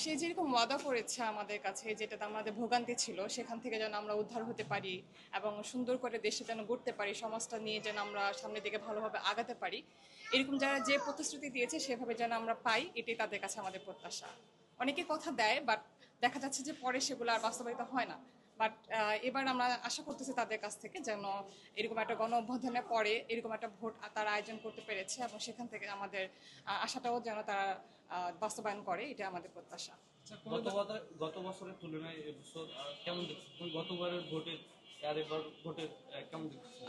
সে যেরকম ওয়াদা করেছে আমাদের কাছে, যেটাতে আমাদের ভোগান্তি ছিল, সেখান থেকে যেন আমরা উদ্ধার হতে পারি এবং সুন্দর করে দেশে যেন গড়তে পারি, সমাজটা নিয়ে যেন আমরা সামনের দিকে ভালোভাবে আগাতে পারি, এরকম যারা যে প্রতিশ্রুতি দিয়েছে সেভাবে যেন আমরা পাই, এটাই তাদের কাছে আমাদের প্রত্যাশা। অনেকে কথা দেয়, বাট দেখা যাচ্ছে যে পরে সেগুলো আর বাস্তবায়িত হয় না। বাট এবার আমরা আশা করতেছি তাদের কাছ থেকে যেন এরকম একটা গণ অভ্যুত্থানের পরে এরকম একটা ভোট তারা আয়োজন করতে পেরেছে এবং সেখান থেকে আমাদের আশাটাও যেন তারা বাস্তবায়ন করে, এটা আমাদের প্রত্যাশা। গত বছরের তুলনায় এবছর কেমন দেখছেন? গতবারের ভোটে আর এবার ভোটে কেমন দেখছেন?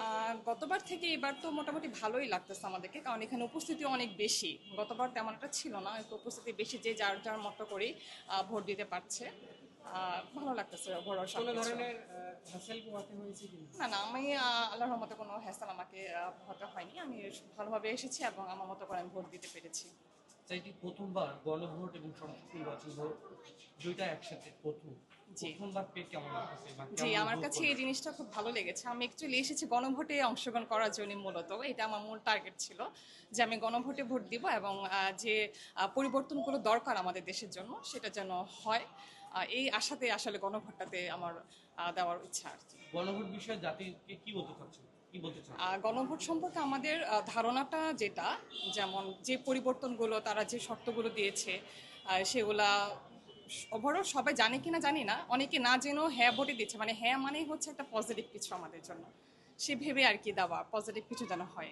গতবার থেকে এবার তো মোটামুটি ভালোই লাগতেছে আমাদেরকে, কারণ এখানে উপস্থিতি অনেক বেশি। গতবার তেমন একটা ছিল না, একটু উপস্থিতি বেশি, যে যার যার মতো করেই ভোট দিতে পারছে। ভালো লাগতেছে ওভারঅল কোনো সবকিছু। ধরনের হ্যাসেল পোহাতে হয়েছে কিনা? না না, আমি আল্লাহর রহমতে কোনো হ্যাসেল আমাকে হতে হয়নি। আমি ভালোভাবে এসেছি এবং আমার মতো করে আমি ভোট দিতে পেরেছি। এটি প্রথমবার গণভোট এবং সংসদ নির্বাচন ভোট দুইটা একসাথে প্রথম। জি। প্রথমবার পেয়ে কেমন লাগছে বা জি, কেমন আমার ভোট কাছে এই করলেন? জিনিসটা খুব ভালো লেগেছে। আমি অ্যাকচুয়ালি এসেছি গণভোটে অংশগ্রহণ করার জন্য মূলত। এটা আমার মূল টার্গেট ছিল যে আমি গণভোটে ভোট দিব এবং যে পরিবর্তনগুলো দরকার আমাদের দেশের জন্য সেটা যেন হয়। এই আশাতে আসলে গণভোটটাতে আমার দেওয়ার ইচ্ছা আর কি। গণভোট বিষয়ে জাতিকে কি বলতে চাচ্ছেন, কি বলতে চান? গণভোট সম্পর্কে আমাদের ধারণাটা যেটা, যেমন যে পরিবর্তনগুলো তারা যে শর্তগুলো দিয়েছে সেগুলা ওভারঅল সবাই জানে কিনা জানি না, অনেকে না জেনেও হ্যাঁ ভোটে দিচ্ছে, মানে হ্যাঁ মানেই হচ্ছে একটা পজিটিভ কিছু আমাদের জন্য, সে ভেবে আর কি দেওয়া পজিটিভ কিছু যেন হয়।